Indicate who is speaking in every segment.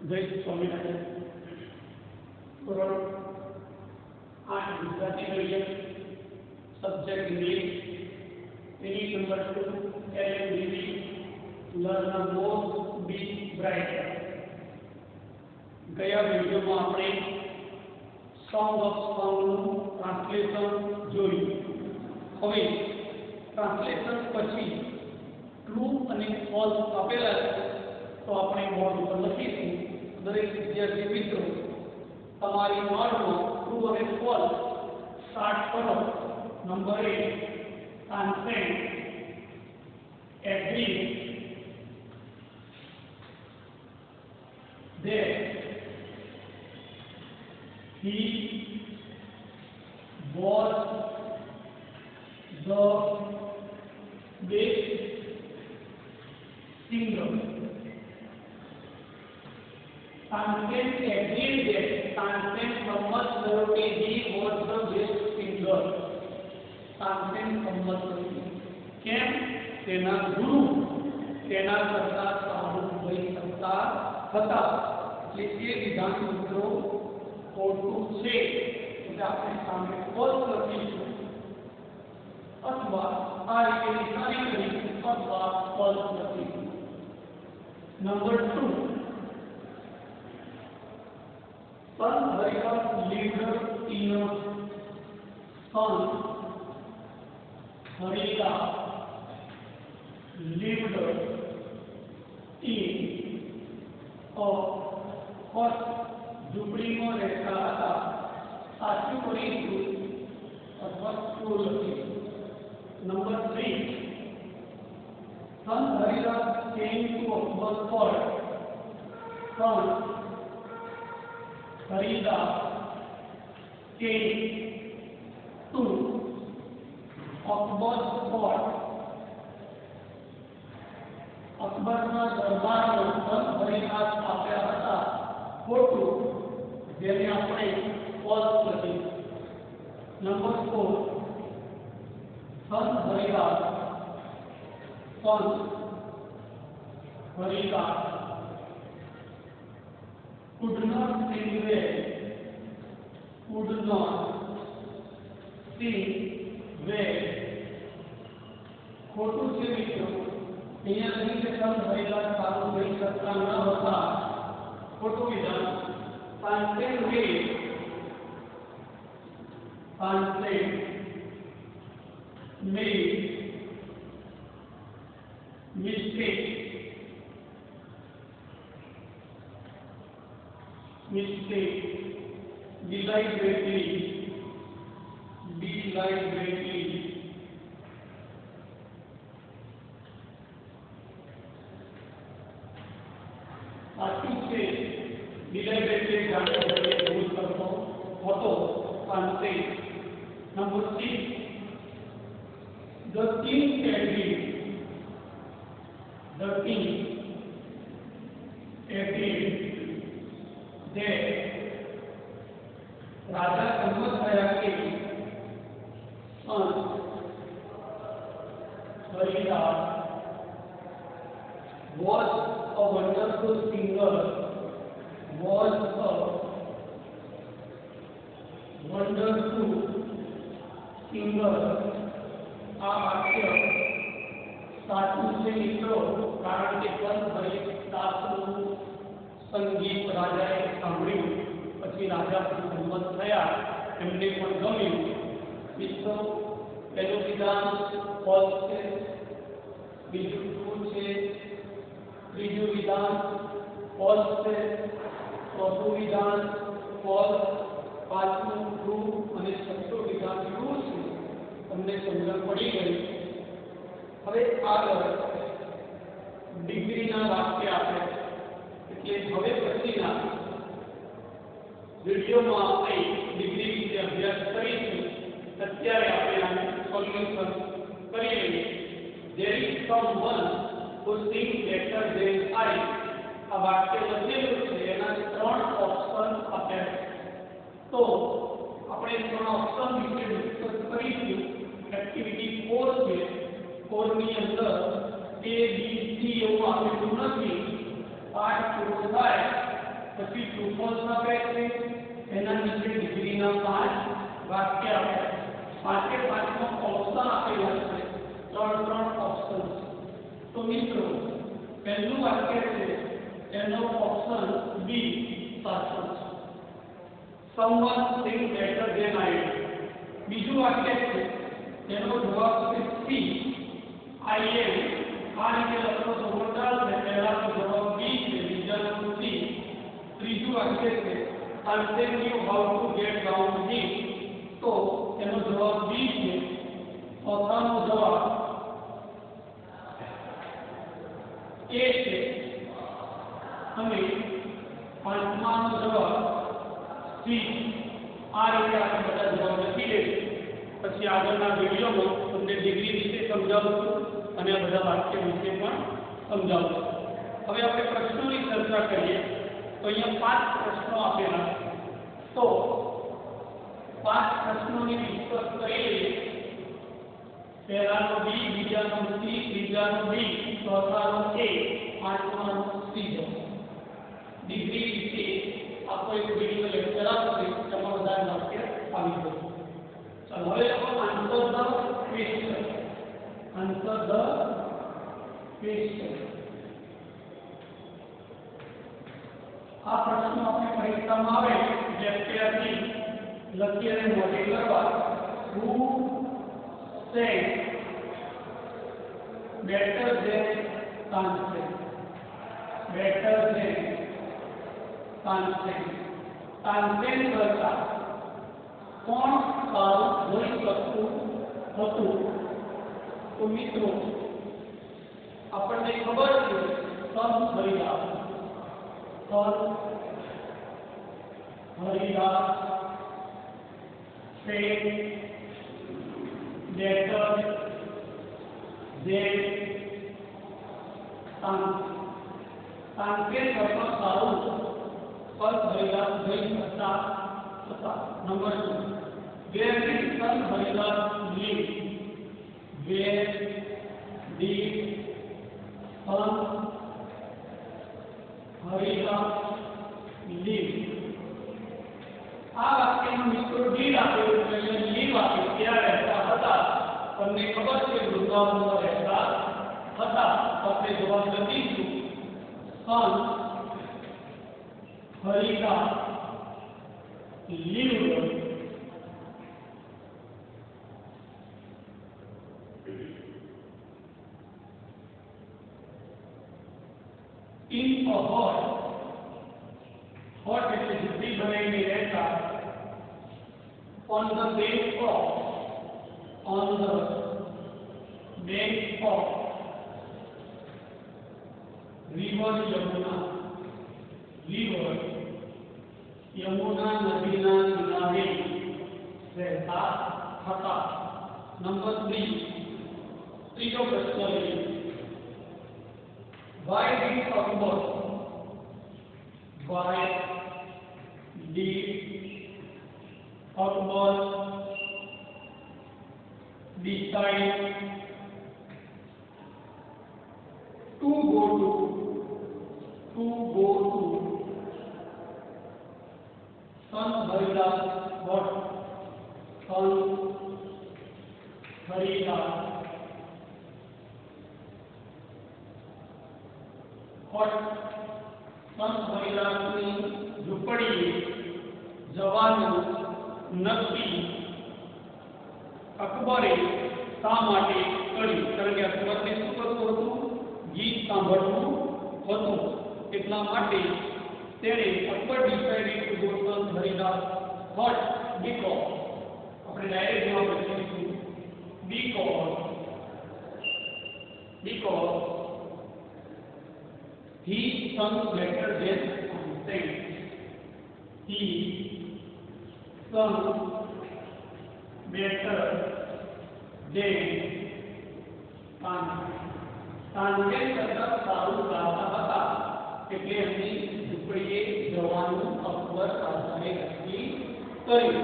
Speaker 1: જય સ્વામિનારાયણ. ધોરણ 8 Gujarati medium, subject English, page number 2, LMDB, learn more be brighter. ગયા વિડિયોમાં આપણે સોંગ ઓફ સોંગનું ટ્રાન્સલેશન જોયું. હવે ટ્રાન્સલેશન પછી ટ્રુ અને ફોલ્સ આપેલા છે તો આપણે બોર્ડ ઉપર લખીશું. દરેક વિદ્યાર્થી મિત્રો તમારી નોટમાં ટ્રુ અને ફોલ્સ સ્ટાર્ટ કરો. Number 1, consent agree that he was the best singer. Consent agreed that Consent Muhammad Sarote he was the best singer. Consent Muhammad Sarote કેમ તેના ગુરુ તેના કરતા સારું ગઈ શકતા હતા. એટલે એ વિધાન મિત્રો ખોટું છે, એટલે આપણે સામે ફોલ્સ લખીશું અથવા આ રીતે નિશાની કરીશું અથવા ફોલ્સ લખીશું. Number 2, Son Haridas leader in a son Haridas leader in a first ઝૂંપડીમાં રહેતા હતા. સાચું કરીશું અથવા ટ્રુ લખીશું. Number 3, Son Haridas came to Akbar court. Son Haridas came to Akbar's court. અકબરના દરબારમાં સંત હરિદાસ આવ્યા હતા. ખોટું, જેને આપણે ફોલ્સ લખીશું. નંબર 4, સંત Haridas could not sing well. Could not sing well. ખોટું છે મિત્રો. અહીંયા નહીં કે સંત હરિદાસ સારું ગઈ શકતા ન હતા. ખોટું વિધાન. Consent made mistake deliberately સાચું છે. deliberately જાણીને ભૂલ કરતો હતો. Consent. Number 6, the king agreed that રાજા સંમત થયા કે સંત Haridas was a wonderful singer. આ વાક્ય સાચું છે મિત્રો, કારણ કે સંત હરિદાસનું સંગીત રાજાએ સાંભળ્યું, પછી રાજા પણ સંમત થયા, એમને પણ ગમ્યું. મિત્રો પહેલું વિધાન ફોલ્સ છે, બીજું ટ્રુ છે, ત્રીજું વિધાન ફોલ્સ છે, ચોથું વિધાન ફોલ્સ, પાંચમું ટ્રુ અને છઠ્ઠું વિધાન ટ્રુ છે. તમને સમજણ પડી ગઈ. હવે આગળ ડિગ્રીના વાક્ય આપે, એટલે હવે પછીના વિડીયોમાં આપણે ડિગ્રી વિશે અભ્યાસ કરીશું. અત્યારે આપણે આનું સોલ્યુશન કરી લઈએ. There is someone who sings better than I. આ વાક્ય લખેલું છે, એના 3 ઓપ્શન આપ્યા છે. તો આપણે 3 ઓપ્શન વિશે ડિસ્કસ કરીશું. એક્ટિવિટી 4 છે. 4 ની અંદર A B C એવું આપેલું નથી. પાઠ પૂરો થાય પછી ટ્રુ ફોલ્સ આપે છે, એના નીચે ડિગ્રીના 5 વાક્ય આપે છે. પાંચે પાંચનો ઓપ્શન આપેલા છે, ત્રણ ઓપ્શન. તો મિત્રો પહેલું વાક્ય છે એનો ઓપ્શન બી સાચો છે. someone think better than I do. બીજું વાક્ય છે એનો જવાબ છે સી I am. આ રીતે લખો તો મોટા છે, પહેલા તો જવાબ બી છે, બીજાનો સી. ત્રીજું વાક્ય છે I'll tell you how to get down it. તો એનો જવાબ બી છે. ચોથાનો જવાબ એ છે અને પાંચમાનો જવાબ સી. આ રીતે આપણે બધા જવાબ લખી લઈશું. પછી આગળના વિડીયોમાં તમને ડિગ્રી વિશે સમજાવું છું અને આ બધા વાક્ય વિશે પણ સમજાવું છું. હવે આપણે પ્રશ્નોની ચર્ચા કરીએ. તો અહીંયા 5 પ્રશ્નો આપેલા છે. તો 5 પ્રશ્નોની ડિસ્કસ કરી લઈએ. પહેલાનો બી, બીજાનો સી, ત્રીજાનો બી, ચોથાનો એ, પાંચમાનો સી જવાબ. ડિગ્રી વિશે आपको एक वीडियो लेक्चर आपसे समाधान वाक्य આવી ગયું. ચાલો હવે આપણે answer the question. Answer the question. આ પ્રશ્ન આપણે પરીક્ષામાં આવે જે અત્યારથી લખી અને મોડેલ કરવા. who said better than Tansen? better than Tansen. Tansen કરતા કોણ સારું હોઈ શકતું હતું? તો મિત્રો આપણને ખબર છે સમ Haridas. Haridas said better than Tansen. Tansen કરતા સારું पर हरिदास नहीं सकता था. Number 2, where did son Haridas live? where did son Haridas live? આ વાક્યમાં મિત્રો did આપેલું છે એટલે live આપે ત્યાં રહેતા હતા. તમને ખબર છે વૃંદાવનમાં રહેતા હતા. આપણે જવાબ લખીશું son Haridas lived in a hut. Hut એટલે ઝૂંપડી બનાવીને રહેતા. on the bank of river Yamuna. river Yamuna नदीना किनारे रहता था. नंबर 3, ત્રીજો પ્રશ્ન લઈએ. why did Akbar decide to go to son Haridas what? son Haridas what? son Haridas ની ઝૂંપડી જવાનું નક્કી અકબરે શા માટે કર્યું? કારણ કે અકબરને શું કરવું હતું? ગીત સાંભળવું હતું. એટલા માટે तेरे Akbar decided to go to Haridas hut because આપણે ડાયરેક્ટ જવાબ લખીશું because he sung better than Tansen. he sung better than Tansen. Tansen કરતા સારું ગાતા હતા એટલે એમની ઝૂંપડીએ જવાનું અકબર રાજાએ નક્કી કર્યું.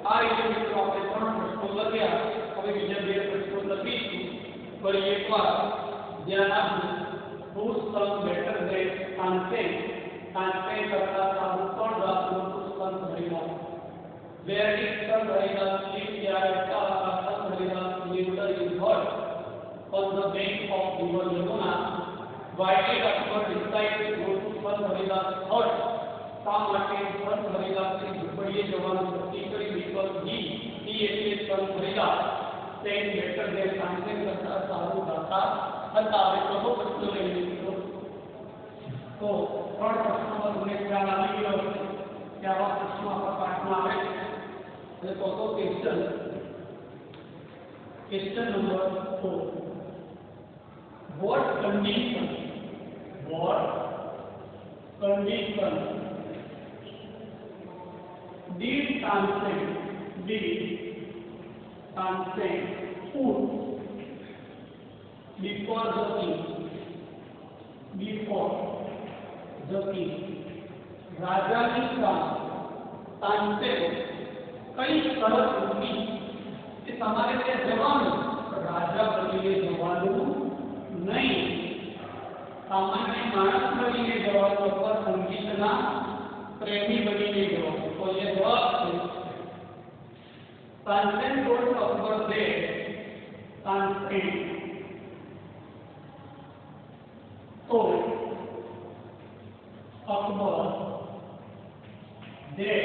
Speaker 1: આ રીતે મિત્રો આપણે 3 પ્રશ્નો લખ્યા. હવે બીજા 2 પ્રશ્નો લખીશું. ફરી એકવાર ધ્યાન આપજો. who sung better than Tansen? Tansen કરતા where is Sun Haridas live there Sun Haridas later is heard on the bank of river Yamuna. Why did Akbar decide to go to Sun Haridas hut? શા માટે સંત હરિદાસની ઝૂંપડીએ જવાનું નક્કી કર્યું? because he એટલે સંત Haridas sang better than Tansen કરતા સારું ગાતા હતા. હવે કહો પ્રશ્ન લઈ લીધો તો ત્રણ પ્રશ્નોમાં તમને ખ્યાલ આવી ગયો કે આવા પ્રશ્નો આપણા પાઠમાં આવે છે. અને તો question number 4, what condition did Tansen put before the king? રાજાની સામે તાનસેન કઈ શરત મૂકી કે તમારે ત્યાં જવાનું, રાજા બનીને જવાનું નહીં, સામાન્ય માણસ બનીને જવાનું અથવા સંગીતના પ્રેમી બનીને જવાનું? તો એ જવાબ છે Tansen told Akbar that Tansen told Akbar that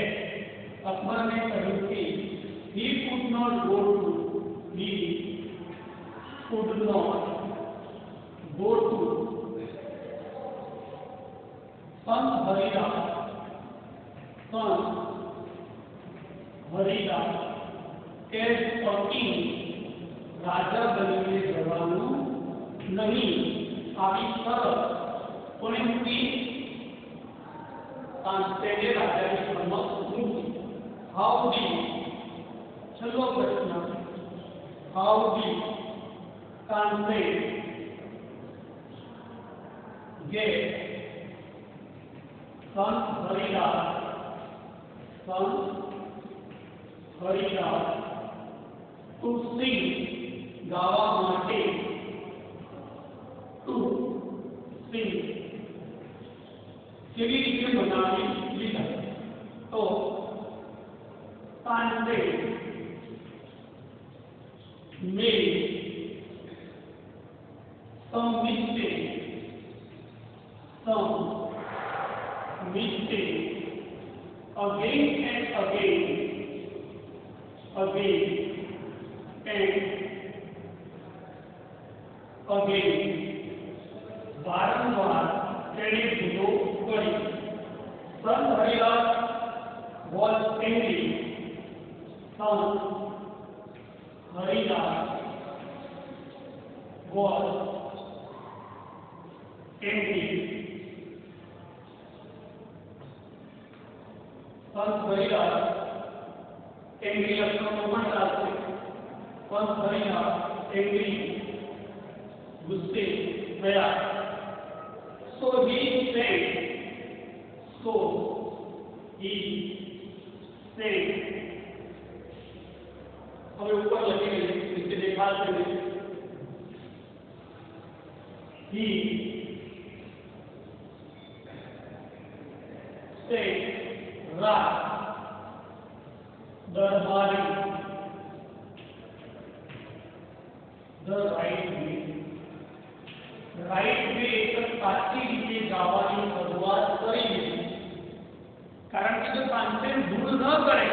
Speaker 1: Akbar ने કહ્યું કે he could not go to Sant Haridas as a king રાજા બનીને જવાનું નહીં. આવી શરત કોને મૂકી? તાનસેને રાજાની સમક્ષ મૂકી. હાઉ ડી છેલ્લો પ્રશ્ન, હાઉ ડી તાનસેન get સંત હરિદાસ to sing ગાવા માટે to sing કેવી રીતે બનાવી લીધા? તો Tansen made some mistake again and again વારંવાર તેણે ભૂલો કરી. સંત હરિદાસ was angry. સંત હરિદાસ was angry. સંત હરિદાસ angry લક્ષણો પણ ચાલશે. સંત હરિદાસ angry ગુસ્સે થયા. So he said હવે ઉપર લખી નીચે દેખાશે he said right Darbari the right way એટલે સાચી રીતે ગાવાની શરૂઆત કરી દીધી. કારણ કે જો તાનસેન ભૂલ ન કરે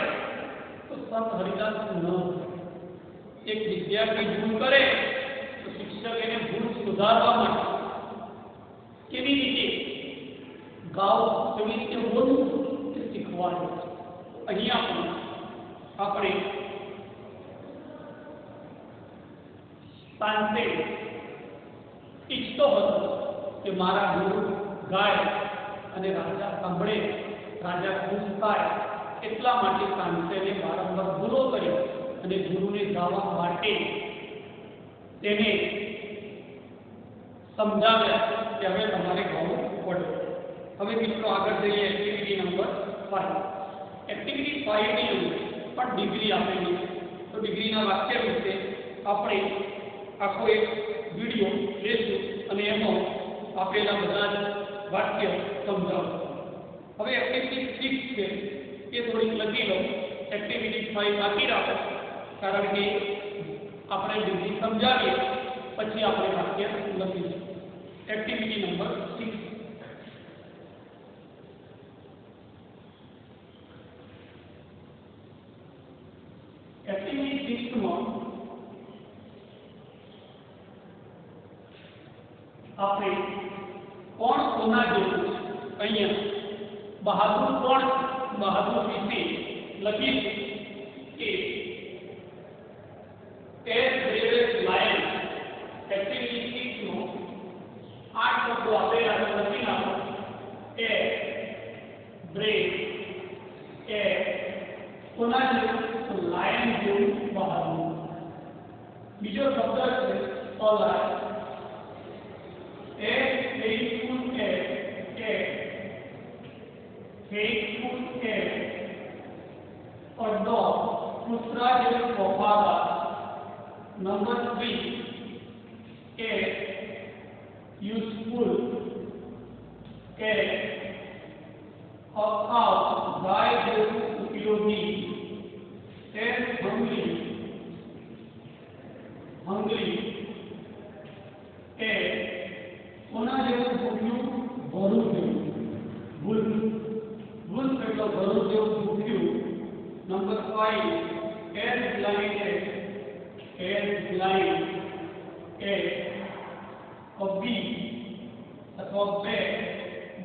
Speaker 1: તો સંત હરિદાસ ન કરે. એક વિદ્યાર્થી ભૂલ કરે તો શિક્ષક એને ભૂલ સુધારવા માટે કેવી રીતે ગાવું, કેવી રીતે બોલવું તે શીખવાડે છે. અહીંયા પણ આપણે તાનસેન ઈચ્છતો હતો કે મારા ગુરુ ગાય અને રાજા સાંભળે, રાજા ખુશ થાય. એટલા માટે તાનસેને વારંવાર ભૂલો કરી અને ગુરુને ગાવા માટે તેને સમજાવ્યા કે હવે તમારે ગાવું પડે. હવે મિત્રો આગળ જઈએ એક્ટિવિટી નંબર 5. એક્ટિવિટી 5 ની અંદર પણ ડિગ્રી આપેલી છે. તો ડિગ્રીના વાક્ય વિશે આપણે આખો એક વિડિયો લેશું અને એમાં આપેલા બધા જ વાક્ય સમજાવશું. હવે એક્ટિવિટી 6 છે એ થોડીક લખી લો એક્ટિવિટી 5 બાકી રાખો, કારણ કે આપણે જલ્દી સમજાવીએ પછી આપણે વાક્ય લખીશું. Activity number 6. એક્ટિવિટી 6 માં આપણે કોણ કોના જેવું છે, અહીંયા બહાદુર કોણ, બહાદુર વિશે લખીશું કે એસ બ્રેવેસ્ટ લાયન. એક્ટિવિટી 6 નો 8 શબ્દો આપેલા છે, લખી નાખો. એ બ્રેવ, એ કોના જેવું, લાયન જેવું, બહાદુર. બીજો શબ્દ છે અલાય. faithful a dog, કૂતરા જેવું વફાદાર. Number 3 a useful, a cow, ગાય જેવું ઉપયોગી. a hungry, a કોના જેવું ભૂખ્યું, ભરું જેવું. wolf એટલે ભરું જેવું ભૂખ્યું. Number 5 as blind, a bee અથવા bat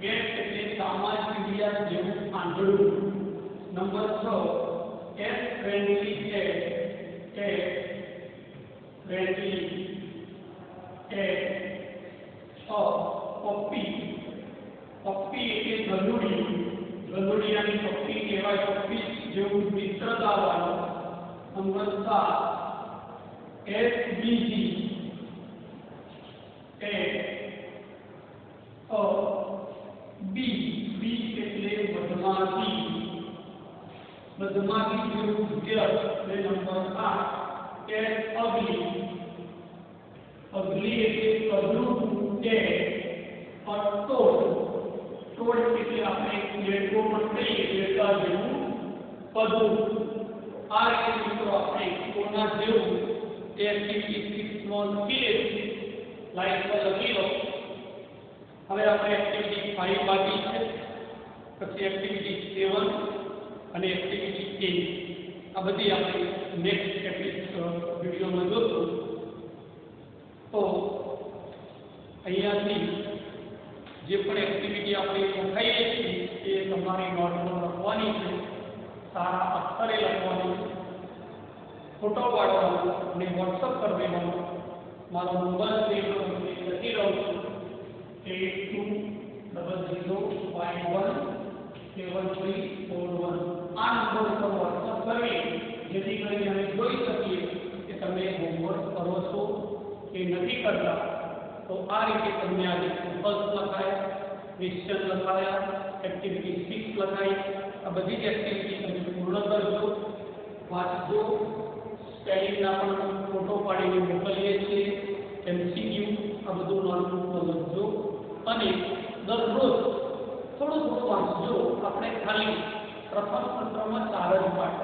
Speaker 1: એટલે સામાજ પીડિયા જેવું આંધળું. Number 6 as friendly, a friendly, a puppy એટલે ગલુડિયાની પપ્પી કહેવાય, પપ્પી જેવું મિત્રતા વાળો. નંબર 7 SBG, બી એટલે બદમાશી જેવું ગેર. નંબર 8 ugly એટલે કદરૂપ. ટોડ એટલે આપણે લેટકો પણ કહીએ, લેટા જેવું પદું. આ રીતે મિત્રો આપણે કોના જેવું એક્ટિવિટી 6 માં લખીએ, લાઈન પર લખી લો. હવે આપણે એક્ટિવિટી 5 બાકી છે, પછી એક્ટિવિટી 7 અને એક્ટિવિટી 8. આ બધી આપણે નેક્સ્ટ વિડીયોમાં જોશું. તો અહીંયાથી જે પણ એક્ટિવિટી આપણે લખાઈએ છીએ એ તમારી નોટમાં લખવાની છે, સારા અક્ષરે લખવાની છે, ફોટો પાડવાનો અને વોટ્સઅપ કરી દેવાનો. મારો મોબાઈલ લખી રહ્યો છું 8200517341. આ નંબર પર વોટ્સઅપ કરી જેથી કરીને અમે જોઈ શકીએ કે તમે હોમવર્ક કરો છો કે નથી કરતા. તો આ રીતે તમને આજે સિમ્પલ્સ લખાયા, ક્વેશ્ચન લખાયા, એક્ટિવિટી 6 લખાઈ. આ બધી જ એક્ટિવિટી તમે પૂર્ણ કરજો, વાંચજો. સ્પેલિંગના પણ ફોટો પાડીને મોકલીએ છીએ. MCQ આ બધું નોટબુકમાં લખજો અને દરરોજ થોડું વાંચજો. આપણે ખાલી પ્રથમ સત્રમાં 4 જ પાઠ,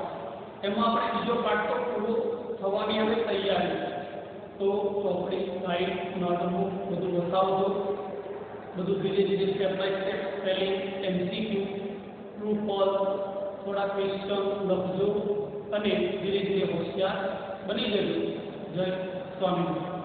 Speaker 1: એમાં આપણે બીજો પાઠ તો પૂરો થવાની હવે તૈયારી. તો ચોપડી, ગાઈડ, નોટબુક બધું બતાવજો. બધું ધીરે ધીરે step by step spelling, MCQ, true false, થોડા ક્વેશ્ચન લખજો અને ધીરે ધીરે હોશિયાર બની જજો. જય સ્વામિનારાયણ.